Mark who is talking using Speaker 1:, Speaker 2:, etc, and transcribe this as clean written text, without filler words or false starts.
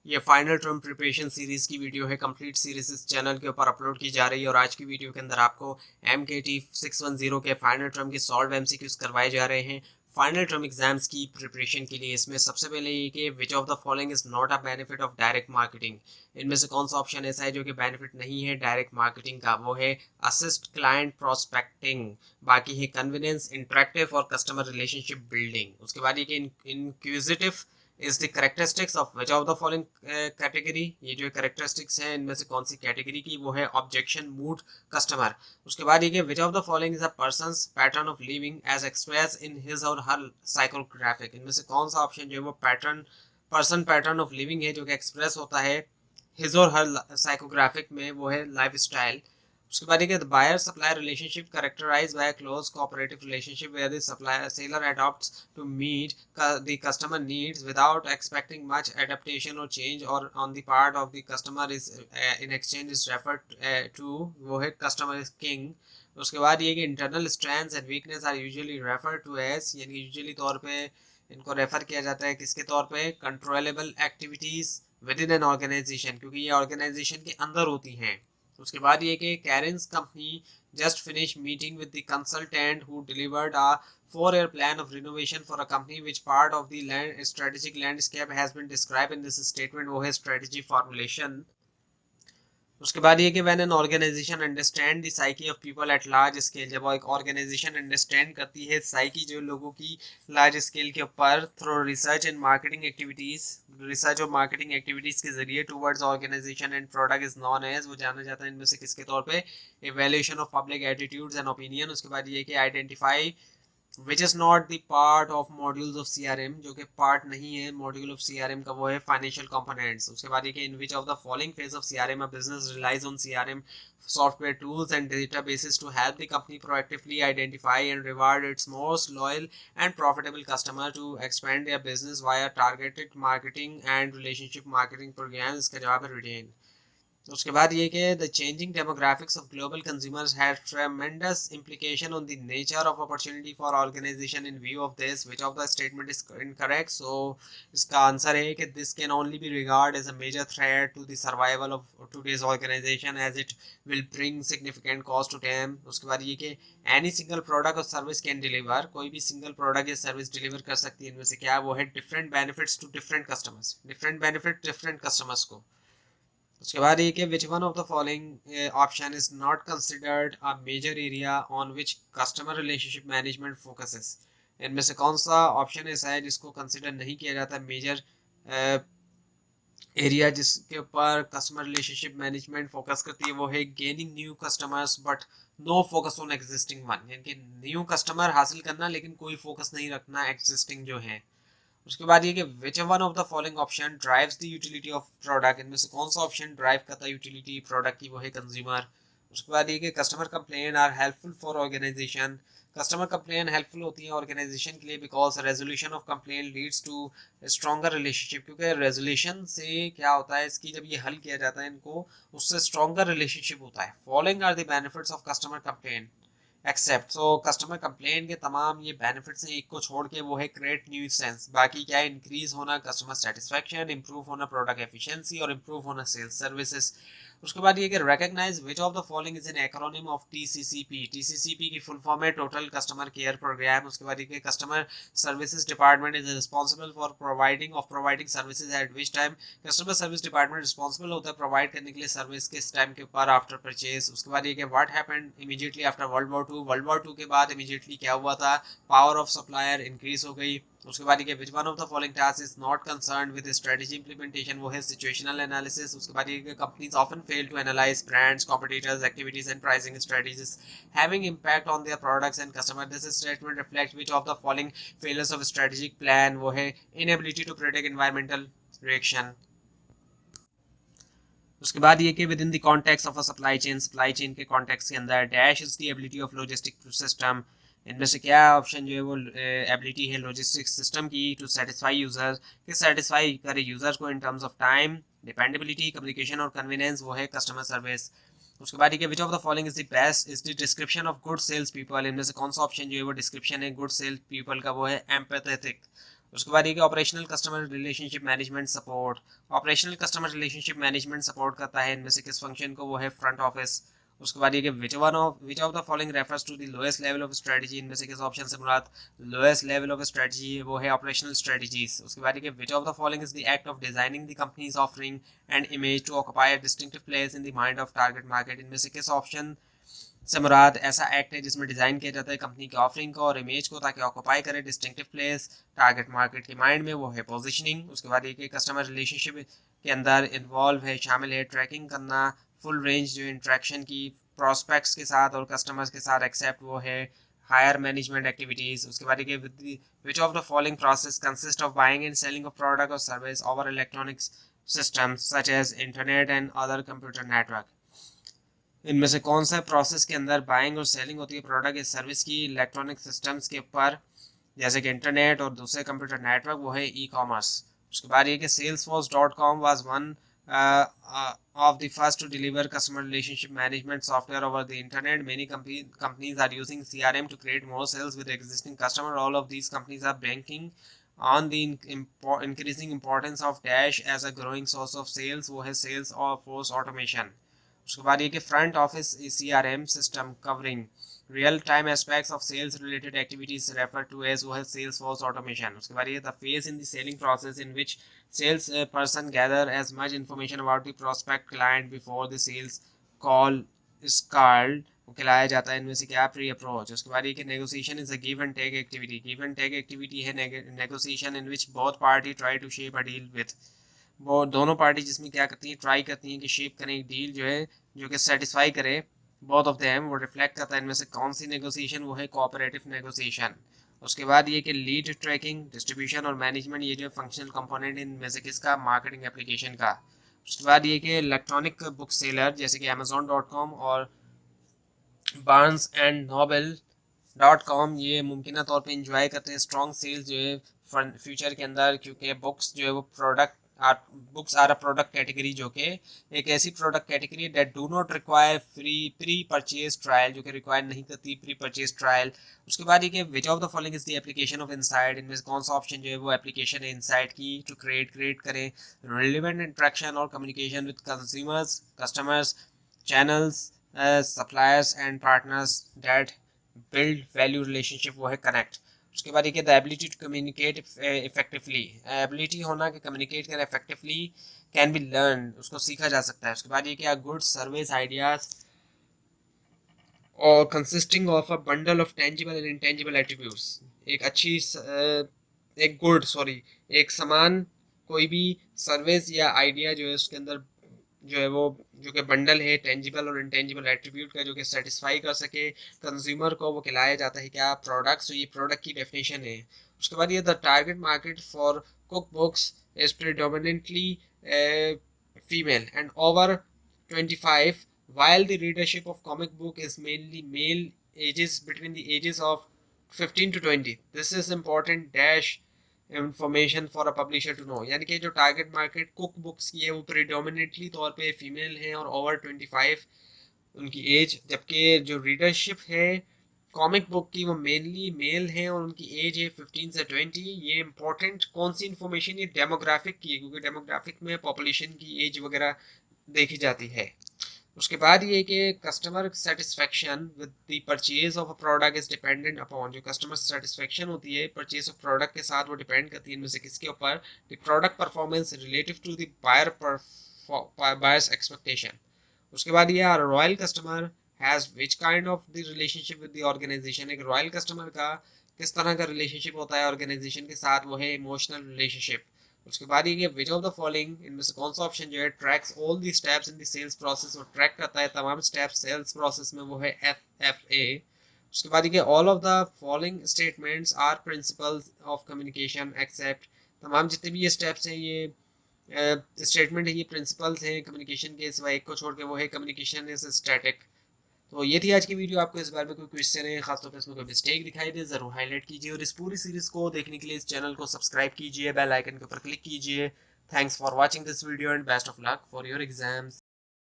Speaker 1: ये final term preparation series की video है। कंप्लीट सीरीज इस चैनल के ऊपर अपलोड की जा रही है और आज की वीडियो के अंदर आपको MKT 610 के फाइनल टर्म के सॉल्व MCQs करवाए जा रहे हैं फाइनल टर्म एग्जाम्स की प्रिपरेशन के लिए। इसमें सबसे पहले ये कि which of the following is not a benefit of direct marketing. इनमें से कौन सा ऑप्शन ऐसा है जो कि बेनिफिट नहीं है डायरेक्ट मार्केटिंग का। वो है असिस्ट क्लाइंट प्रोस्पेक्टिंग, बाकी है कन्वीनियंस, इंटरेक्टिव और कस्टमर रिलेशनशिप बिल्डिंग। उसके बाद ये कि inquisitive is the characteristics of which of the following category. ये जो करेक्टरिस्टिक्स हैं इनमें से कौन सी कैटेगरी की, वो है ऑब्जेक्शन मूड कस्टमर। उसके बाद ये कि which of the following is a person's pattern of living as express in his और हर साइकोग्राफिक। इनमें से कौन सा ऑप्शन जो है वो पर्सन पैटर्न ऑफ लिविंग है जो कि एक्सप्रेस होता है हिज और हर साइकोग्राफिक में, वो है लाइफ स्टाइल। उसके बाद ये buyer supplier relationship characterize by close cooperative relationship where the supplier seller adopts to meet the customer needs without expecting much adaptation or change or on the part of the customer is in exchange is referred to, वो है customer is king। उसके बाद ये कि internal strengths and weakness are usually refer to as, यानी usually तौर पे इनको रेफर किया जाता है किसके तौर पे, controllable activities within an organization, क्योंकि ये ऑर्गेनाइजेशन के अंदर होती हैं। उसके बाद ये कि Karen's company just finished meeting with the consultant who delivered a 4-year plan of renovation for a company which part of the strategic landscape has been described in this statement, वो है strategy formulation। उसके बाद ये कि when an organization understand the psyche of people at large scale, जब एक organisation understand करती है साइकी जो लोगों की लार्ज स्केल के ऊपर through research and marketing activities, research और मार्केटिंग एक्टिविटीज के जरिए towards organization and product is known as, वो जाना जाता है इनमें से किसके तौर पे, evaluation of public attitudes and opinion. उसके बाद ये कि identify which is not the part of modules of CRM, जो कि पार्ट नहीं है मॉड्यूल ऑफ CRM का, वो है फाइनेंशियल कंपोनेंट्स। उसके बाद ये कि in which of the following phase of CRM a business relies on CRM software tools and databases to help the company proactively identify and reward its most loyal and profitable customer to expand their business via targeted marketing and relationship marketing programs। इसका जवाब है retain। उसके बाद ये कि the changing demographics of global consumers have ट्रेमेंडस implication on the nature of opportunity for organization in view of this which of the statement is incorrect। so इसका answer है कि this can only be regarded as a major threat to the survival of today's organization as it will bring significant cost to them। उसके बाद ये कि any single product or service can deliver, कोई भी single product या service deliver कर सकती है इनमें से क्या, वो है different benefits to different customers, different benefit different customers को। उसके बाद ये कि which one of the following option is not considered a major area on which customer relationship management focuses. इनमें से कौन सा ऑप्शन ऐसा है जिसको कंसिडर नहीं किया जाता मेजर एरिया जिसके ऊपर कस्टमर रिलेशनशिप मैनेजमेंट फोकस करती है, वो है gaining new customers but no focus on existing one, यानी कि न्यू कस्टमर हासिल करना लेकिन कोई फोकस नहीं रखना एग्जिस्टिंग जो है। उसके बाद ये कि which one of the following option drives the utility of product. इनमें से कौन सा ऑप्शन ड्राइव करता है यूटिलिटी प्रोडक्ट की, वो है कंज्यूमर। उसके बाद ये कि customer complain are helpful for organization. Customer complain helpful होती है ऑर्गेनाइजेशन के लिए because resolution of complain leads to stronger relationship, क्योंकि रेजोल्यूशन से क्या होता है इसकी, जब ये हल किया जाता है इनको, उससे स्ट्रॉन्गर रिलेशनशिप होता है। Following are the benefits of customer complain except, so customer complain के तमाम ये बेनिफिट्स हैं, एक को छोड़ के, वो है क्रिएट न्यू सेंस, बाकी क्या है, इंक्रीज होना कस्टमर सेटिस्फेक्शन, इंप्रूव होना प्रोडक्ट एफिशिएंसी और इंप्रूव होना सेल्स सर्विसेज। उसके बाद ये कि recognize which of the following is an acronym of TCCP। TCCP की फुल फॉर्म है टोटल कस्टमर केयर प्रोग्राम। उसके बाद ये कि customer services department is responsible for providing services at which time. Customer service department responsible होता है provide करने के लिए सर्विस किस टाइम के ऊपर, आफ्टर परचेज। उसके बाद ये कि what happened immediately after World War two के बाद इमीडिएटली क्या हुआ था, पावर ऑफ सप्लायर इंक्रीज हो गई। उसके बाद ये which one of the following task is not concerned with strategy implementation, वो है सिचुएशनल एनालिसिस। उसके बाद ये companies often fail to analyze brands, competitors, activities and pricing strategies having impact on their products and customer. This statement reflect which of the following failures of strategic plan, वो है inability to predict environmental reaction. उसके बाद ये कि within the context of a supply chain के context के अंदर dash is the ability of logistic system. इनमें से क्या ऑप्शन जो है वो एबिलिटी है लॉजिस्टिक सिस्टम की टू सेटिस्फाई यूजर्स, कि सेटिस्फाई करे यूजर्स को in terms of time, dependability, communication और कन्वीनियंस, वो है कस्टमर सर्विस। उसके बाद ये which of the following is the best is the description of good sales people. इनमें से कौन सा ऑप्शन जो है वो डिस्क्रिप्शन है गुड सेल्स पीपल का, वो है एम्पैथेटिक। उसके बाद ये कि operational customer relationship management support. Operational customer relationship management support करता है इनमें से किस फंक्शन को, वो है फ्रंट ऑफिस। उसके बाद ये कि which of the following refers to the lowest level of strategy, इनमें से किस ऑप्शन से मुराद लोएस्ट लेवल ऑफ स्ट्रेटजी वो है ऑपरेशनल स्ट्रेटजीज। उसके बाद ये कि which of the following is the act of designing the companies offering and image to occupy a distinctive place in the mind of target market, इनमें से किस option से मुराद ऐसा एक्ट है जिसमें डिज़ाइन किया जाता है कंपनी की ऑफरिंग को और इमेज को ताकि ऑक्यूपाई करे डिस्टिंक्टिव प्लेस टारगेट मार्केट के माइंड में, वो है पोजीशनिंग। उसके बाद ये कस्टमर रिलेशनशिप के अंदर इन्वॉल्व है, शामिल है ट्रैकिंग करना फुल रेंज जो इंट्रैक्शन की प्रॉस्पेक्ट्स के साथ और कस्टमर्स के साथ एक्सेप्ट वो है हायर मैनेजमेंट एक्टिविटीज़। उसके बाद ये which of the following process consist of buying and selling of product और service over electronics systems such as internet and other computer network, इनमें से कौन सा प्रोसेस के अंदर बाइंग और सेलिंग होती है प्रोडक्ट या सर्विस की इलेक्ट्रॉनिक सिस्टम्स के ऊपर जैसे कि इंटरनेट और दूसरे कंप्यूटर नेटवर्क, वो है ई कॉमर्स। उसके बाद ये कि salesforce.com was one of the first to deliver customer relationship management software over the internet. Many companies are using CRM to create more sales with existing customer. All of these companies are banking on the increasing importance of Dash as a growing source of sales, वो है sales और force automation। उसके बाद ये कि front office CRM system covering real time aspects of sales related activities refer to as, वो है sales force automation. उसके बाद ये the phase in the selling process in which sales person gather as much information about the prospect client before the sales call is called, वो खिलाया जाता है। इनमें से क्या प्री अप्रोच। उसके बाद ये कि negotiation is a give and take activity. Give and take activity है negotiation in which both party try to shape a deal with, वो दोनों पार्टी जिसमें क्या करती हैं ट्राई करती हैं कि शेप करें एक डील जो है जो कि सेटिस्फाई करे बोथ ऑफ देम, वो रिफ्लेक्ट करता है इनमें से कौन सी नेगोशिएशन, वो है कोऑपरेटिव नेगोशिएशन। उसके बाद ये कि लीड ट्रैकिंग डिस्ट्रीब्यूशन और मैनेजमेंट, ये जो फंक्शनल कंपोनेंट इनमें से किसका, मार्केटिंग एप्लीकेशन का। उसके बाद ये कि इलेक्ट्रॉनिक बुक सेलर जैसे कि Amazon.com और बार्न्स एंड नोबल .com ये मुमकिन तौर पे इंजॉय करते हैं स्ट्रॉन्ग सेल्स जो है फ्यूचर के अंदर, क्योंकि बुक्स जो है वो books are a product category जो कि एक ऐसी product category that do not require pre purchase trial, जो कि रिक्वायर नहीं करती प्री परचेज ट्रायल। उसके बाद ये कि which of the following is the application of insight, इनमें से कौन सा ऑप्शन जो है वो एप्लीकेशन है इनसाइट की टू क्रिएट करें रिलेवेंट इंट्रैक्शन और communication with consumers customers channels suppliers and partners that build value relationship, वो है कनेक्ट। उसके बाद ये the ability to communicate effectively, ability होना कि कम्युनिकेट करें इफेक्टिवली कैन बी लर्न, उसको सीखा जा सकता है। उसके बाद ये क्या गुड सर्विस आइडियाज और consisting of a bundle of tangible and intangible attributes, एक अच्छी एक गुड सॉरी एक समान कोई भी सर्विस या आइडिया जो है उसके अंदर जो है वो जो कि बंडल है टेंजिबल और इंटेंजिबल एट्रीब्यूट का, जो कि सेटिस्फाई कर सके कंज्यूमर को, वो खिलाया जाता है क्या, प्रोडक्ट्स। ये प्रोडक्ट की डेफिनेशन है। उसके बाद ये the target market for cook books is predominantly female and over 25 while the readership of comic book is mainly male ages between the ages of 15 to 20, this is important dash information for a publisher to know, यानी कि जो target market cook books की है वो predominantly तौर पे female है और ओवर 25 उनकी एज, जबकि जो रीडरशिप है कॉमिक बुक की वो मेनली मेल है और उनकी एज है 15 से 20। ये इंपॉर्टेंट कौन सी इन्फॉर्मेशन, ये डेमोग्राफिक की है क्योंकि डेमोग्राफिक में पॉपुलेशन की एज वगैरह देखी जाती है। उसके बाद ये कि customer satisfaction with the purchase of a product is dependent upon, जो कस्टमर सेटिस्फेक्शन होती है परचेज ऑफ प्रोडक्ट के साथ वो डिपेंड करती है इनमें से किसके ऊपर, the product performance relative to the buyers expectation. उसके बाद ये loyal customer has which kind of the relationship with the organization, एक रॉयल कस्टमर का किस तरह का रिलेशनशिप होता है ऑर्गेनाइजेशन के साथ, वो है इमोशनल रिलेशनशिप। उसके बाद ये विच ऑफ द फॉलोइंग इनमें से कौन सा ऑप्शन जो है tracks all the steps in the sales process, और ट्रैक करता है तमाम स्टेप्स सेल्स प्रोसेस में, वो है FFA। उसके बाद ये all of the following statements are principles of communication except, तमाम जितने भी ये स्टेप्स हैं ये स्टेटमेंट है ये प्रिंसिपल्स हैं कम्युनिकेशन के, सिवाय एक को छोड़ के, वो है कम्युनिकेशन इज स्टैटिक। तो ये थी आज की वीडियो। आपको इस बारे में कोई क्वेश्चन है, खासतौर पर इसमें कोई मिस्टेक दिखाई दे जरूर हाईलाइट कीजिए, और इस पूरी सीरीज को देखने के लिए इस चैनल को सब्सक्राइब कीजिए, बेल आइकन के ऊपर क्लिक कीजिए। Thanks for watching this video and best of luck for your exams.